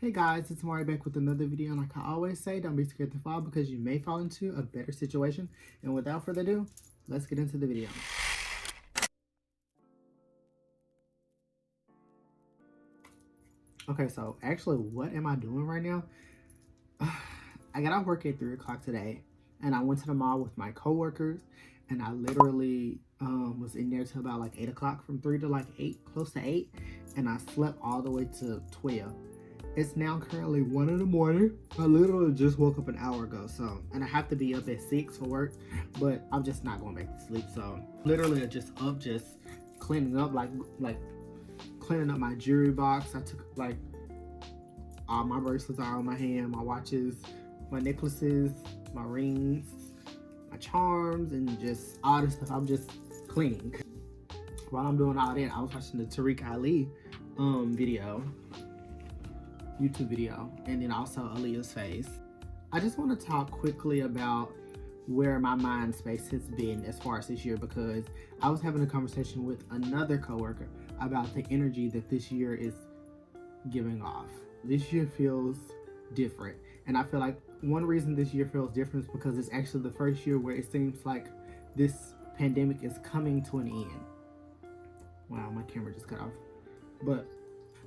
Hey guys, it's Mari back with another video, and like I always say, don't be scared to fall because you may fall into a better situation. And without further ado, let's get into the video. Okay, so actually what am I doing right now? I got off work at 3 o'clock today, and I went to the mall with my coworkers, and I literally was in there till about like 8 o'clock, from 3 to like 8, close to 8, and I slept all the way to 12. It's now currently 1 in the morning. I literally just woke up an hour ago, and I have to be up at 6 for work, but I'm just not going back to sleep. So literally just up, just cleaning up, like cleaning up my jewelry box. I took like all my bracelets are on my hand, my watches, my necklaces, my rings, my charms, and just all this stuff. I'm just cleaning. While I'm doing all that, I was watching the Tariq Ali YouTube video, and then also Aaliyah's face. I just want to talk quickly about where my mind space has been as far as this year, because I was having a conversation with another coworker about the energy that this year is giving off. This year feels different, and I feel like one reason this year feels different is because it's actually the first year where it seems like this pandemic is coming to an end. Wow, my camera just cut off. But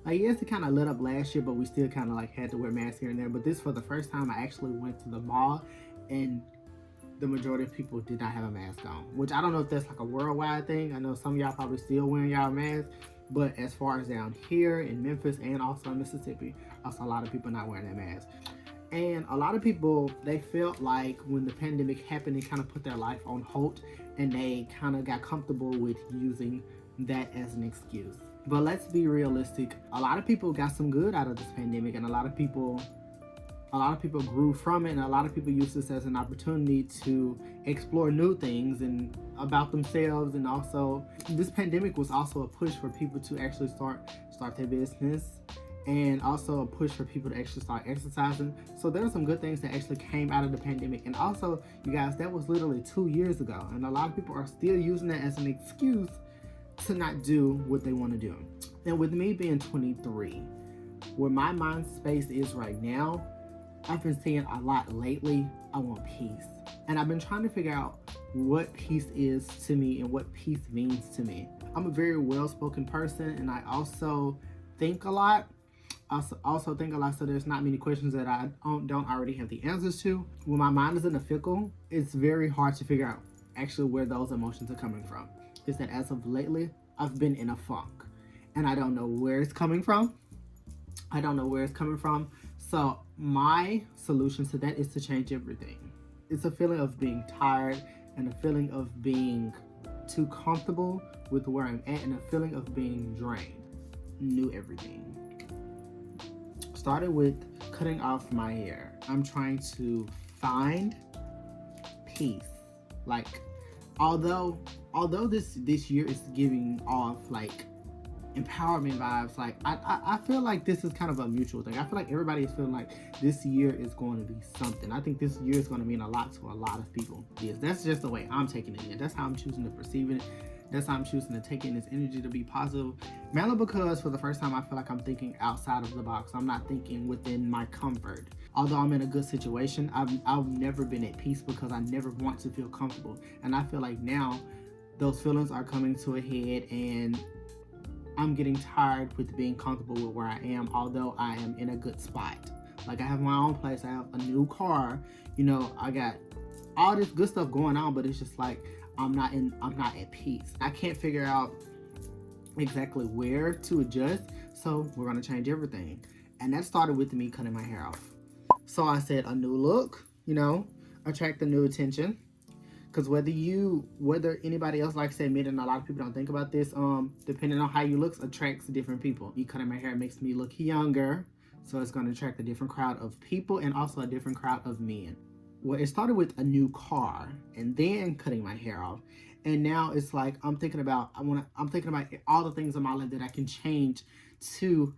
yes, it kind of lit up last year, but we still kind of like had to wear masks here and there. But this, for the first time, I actually went to the mall, and the majority of people did not have a mask on, which I don't know if that's like a worldwide thing. I know some of y'all probably still wearing y'all masks, but as far as down here in Memphis and also in Mississippi, I saw a lot of people not wearing their masks. And a lot of people, they felt like when the pandemic happened, they kind of put their life on hold, and they kind of got comfortable with using that as an excuse. But let's be realistic. A lot of people got some good out of this pandemic, and a lot of people grew from it, and a lot of people use this as an opportunity to explore new things and about themselves. And also, this pandemic was also a push for people to actually start their business, and also a push for people to actually start exercising. So there were some good things that actually came out of the pandemic. And also, you guys, that was literally 2 years ago, and a lot of people are still using that as an excuse to not do what they want to do. And with me being 23, where my mind space is right now, I've been saying a lot lately, I want peace. And I've been trying to figure out what peace is to me and what peace means to me. I'm a very well-spoken person, and I also think a lot. Also think a lot, so there's not many questions that I don't already have the answers to. When my mind is in a fickle, it's very hard to figure out actually where those emotions are coming from. Is that as of lately, I've been in a funk, and I don't know where it's coming from. So my solution to that is to change everything. It's a feeling of being tired, and a feeling of being too comfortable with where I'm at, and a feeling of being drained. New everything. Started with cutting off my hair. I'm trying to find peace. Like, although this year is giving off like empowerment vibes, like I feel like this is kind of a mutual thing. I feel like everybody is feeling like this year is going to be something. I think this year is going to mean a lot to a lot of people. Yes, that's just the way I'm taking it in. That's how I'm choosing to perceive it. That's how I'm choosing to take in this energy to be positive. Mainly because for the first time, I feel like I'm thinking outside of the box. I'm not thinking within my comfort. Although I'm in a good situation, I've never been at peace because I never want to feel comfortable. And I feel like now those feelings are coming to a head, and I'm getting tired with being comfortable with where I am, although I am in a good spot. Like, I have my own place, I have a new car, I got all this good stuff going on, but it's just like I'm not at peace. I can't figure out exactly where to adjust, so we're gonna change everything. And that started with me cutting my hair off. So I said a new look, attract the new attention. Because whether anybody else likes to admit it, and a lot of people don't think about this, depending on how you look attracts different people. Me cutting my hair makes me look younger, so it's going to attract a different crowd of people, and also a different crowd of men. Well, it started with a new car, and then cutting my hair off, and now it's like I'm thinking about all the things in my life that I can change to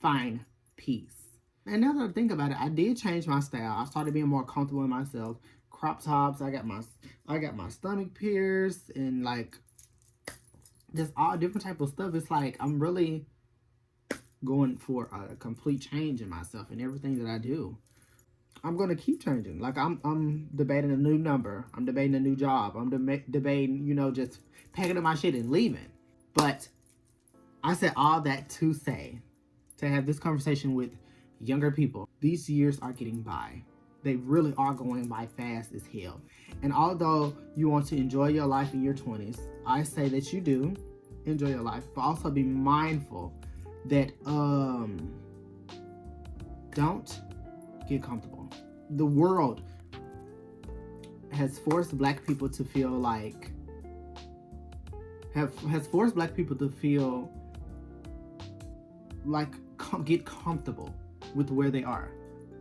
find peace. And now that I think about it, I did change my style. I started being more comfortable in myself. Crop tops. I got my stomach pierced, and like just all different type of stuff. It's like I'm really going for a complete change in myself and everything that I do. I'm gonna keep changing. Like I'm debating a new number. I'm debating a new job. I'm debating, just packing up my shit and leaving. But I said all that to say, to have this conversation with younger people. These years are getting by. They really are going by fast as hell. And although you want to enjoy your life in your 20s, I say that you do enjoy your life, but also be mindful that don't get comfortable. The world has forced black people to feel like has forced black people to feel like get comfortable with where they are.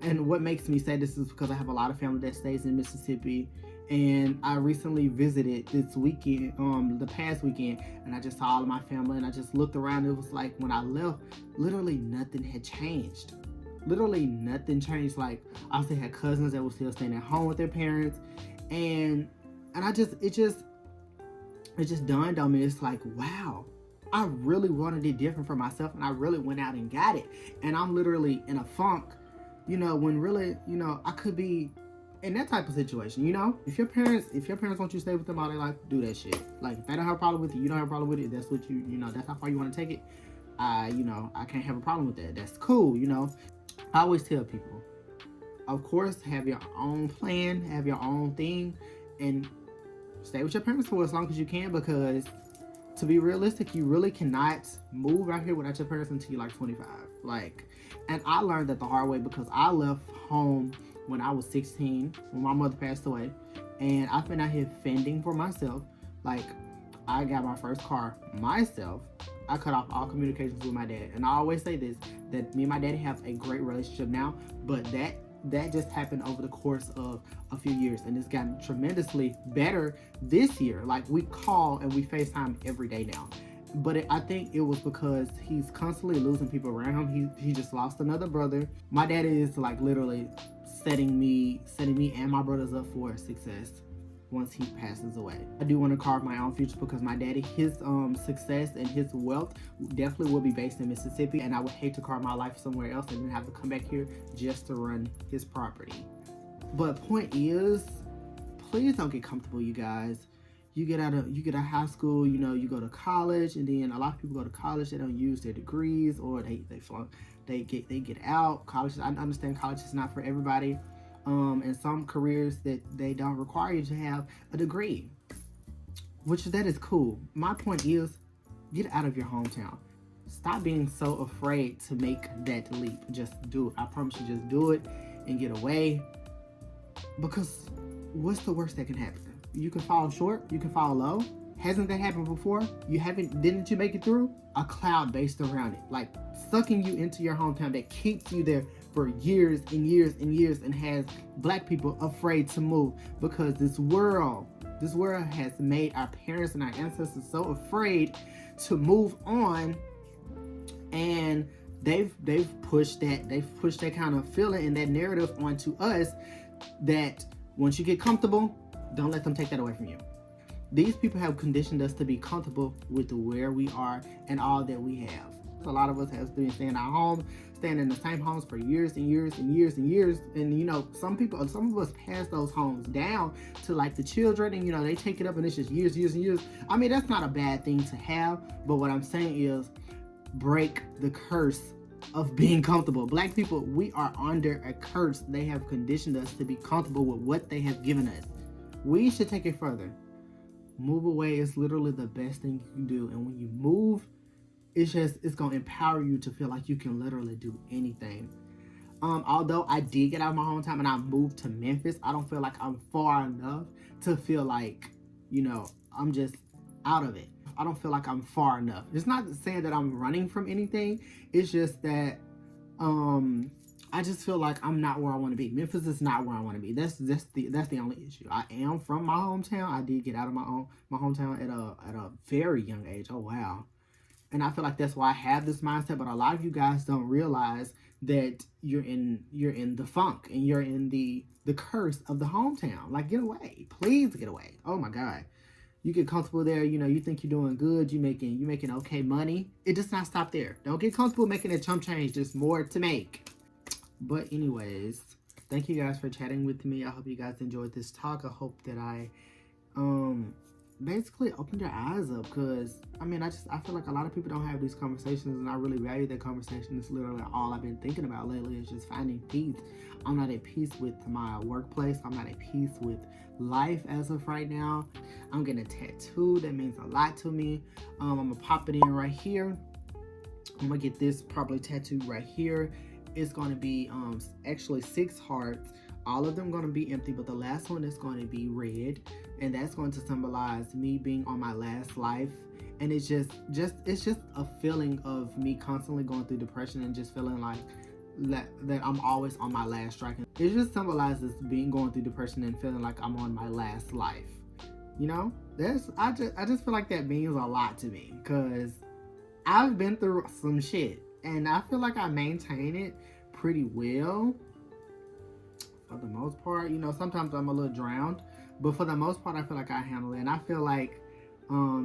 And what makes me say this is because I have a lot of family that stays in Mississippi, and I recently visited this weekend, the past weekend, and I just saw all of my family, and I just looked around. It was like when I left, literally nothing had changed. Literally nothing changed. Like I still had cousins that were still staying at home with their parents, and it just dawned on me. It's like, wow, I really wanted it different for myself, and I really went out and got it. And I'm literally in a funk, when really, I could be in that type of situation. If your parents want you to stay with them all their life, do that shit. Like if they don't have a problem with it, you don't have a problem with it. That's what that's how far you want to take it. I can't have a problem with that. That's cool. I always tell people, of course, have your own plan, have your own thing, and stay with your parents for as long as you can, because to be realistic, you really cannot move out here without your parents until you're like 25. And I learned that the hard way, because I left home when I was 16, when my mother passed away, and I've been out here fending for myself. Like, I got my first car myself. I cut off all communications with my dad. And I always say this, that me and my daddy have a great relationship now, but that just happened over the course of a few years, and it's gotten tremendously better this year. Like, we call and we FaceTime every day now. But I think it was because he's constantly losing people around him. He just lost another brother. My dad is like literally setting me and my brothers up for success once he passes away. I do want to carve my own future, because my daddy, his success and his wealth definitely will be based in Mississippi, and I would hate to carve my life somewhere else and then have to come back here just to run his property. But point is, please don't get comfortable, you guys. You get out of high school, you go to college, and then a lot of people go to college, they don't use their degrees, or they flunk, they get out. College, I understand college is not for everybody. And some careers that they don't require you to have a degree, that is cool. My point is, get out of your hometown. Stop being so afraid to make that leap. Just do it. I promise you, just do it and get away. Because what's the worst that can happen? You can fall short. You can fall low. Hasn't that happened before? Didn't you make it through? A cloud based around it, like sucking you into your hometown, that keeps you there for years and years and years, and has black people afraid to move, because this world has made our parents and our ancestors so afraid to move on, and they've pushed that kind of feeling and that narrative onto us, that once you get comfortable, don't let them take that away from you. These people have conditioned us to be comfortable with where we are and all that we have. A lot of us have been staying at home, staying in the same homes for years and years and years and years. And some of us pass those homes down to like the children, and they take it up, and it's just years and years. I mean, that's not a bad thing to have, but what I'm saying is, break the curse of being comfortable. Black people, we are under a curse. They have conditioned us to be comfortable with what they have given us. We should take it further. Move away is literally the best thing you can do. And when you move, it's going to empower you to feel like you can literally do anything. Although I did get out of my hometown and I moved to Memphis, I don't feel like I'm far enough to feel like, I'm just out of it. I don't feel like I'm far enough. It's not saying that I'm running from anything. It's just that I just feel like I'm not where I want to be. Memphis is not where I want to be. That's the only issue. I am from my hometown. I did get out of my hometown at a very young age. Oh wow. And I feel like that's why I have this mindset. But a lot of you guys don't realize that you're in the funk, and you're in the curse of the hometown. Like, get away. Please get away. Oh my God. you get comfortable there, you know, you think you're doing good, you making okay money. It does not stop there. Don't get comfortable making a chump change. There's more to make. But anyways, thank you guys for chatting with me. I hope you guys enjoyed this talk. I hope that I basically opened your eyes up, because I mean, I feel like a lot of people don't have these conversations, and I really value that conversation. It's literally all I've been thinking about lately, is just finding peace. I'm not at peace with my workplace. I'm not at peace with life as of right now. I'm getting a tattoo that means a lot to me. I'm gonna pop it in right here. I'm gonna get this probably tattooed right here. It's gonna be actually 6 hearts. All of them gonna be empty, but the last one is going to be red, and that's going to symbolize me being on my last life. And it's just a feeling of me constantly going through depression and just feeling like that I'm always on my last strike. It just symbolizes going through depression and feeling like I'm on my last life. You know, I just feel like that means a lot to me, because I've been through some shit, and I feel like I maintain it pretty well for the most part. You know, sometimes I'm a little drowned, but for the most part, I feel like I handle it. And I feel like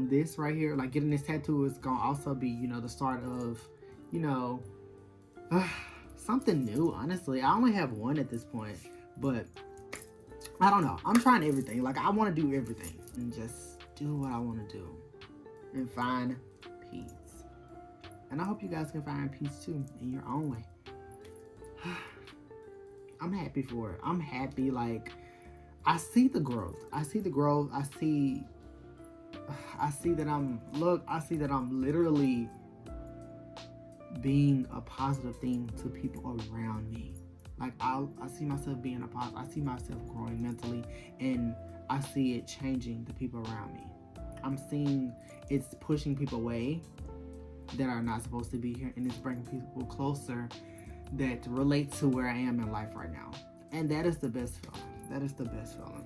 this right here, like getting this tattoo, is gonna also be, you know, the start of, you know, something new. Honestly, I only have one at this point, but I don't know. I'm trying everything. Like, I want to do everything and just do what I want to do and find peace. And I hope you guys can find peace too in your own way. I'm happy for it. I'm happy. Like, I see the growth. I see that I'm literally being a positive thing to people around me. Like, I see myself being a positive. I see myself growing mentally, and I see it changing the people around me. I'm seeing it's pushing people away that are not supposed to be here, and it's bringing people closer that relate to where I am in life right now. And that is the best feeling. That is the best feeling.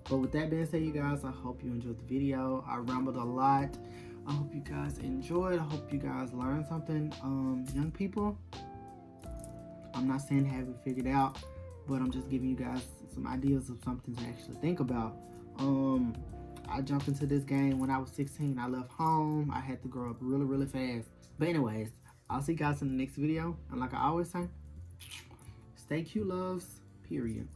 But with that being said, you guys, I hope you enjoyed the video. I rambled a lot. I hope you guys enjoyed. I hope you guys learned something. Young people, I'm not saying have it figured out, but I'm just giving you guys some ideas of something to actually think about. I jumped into this game when I was 16. I left home. I had to grow up really, really fast. But anyways, I'll see you guys in the next video. And like I always say, stay cute, loves, period.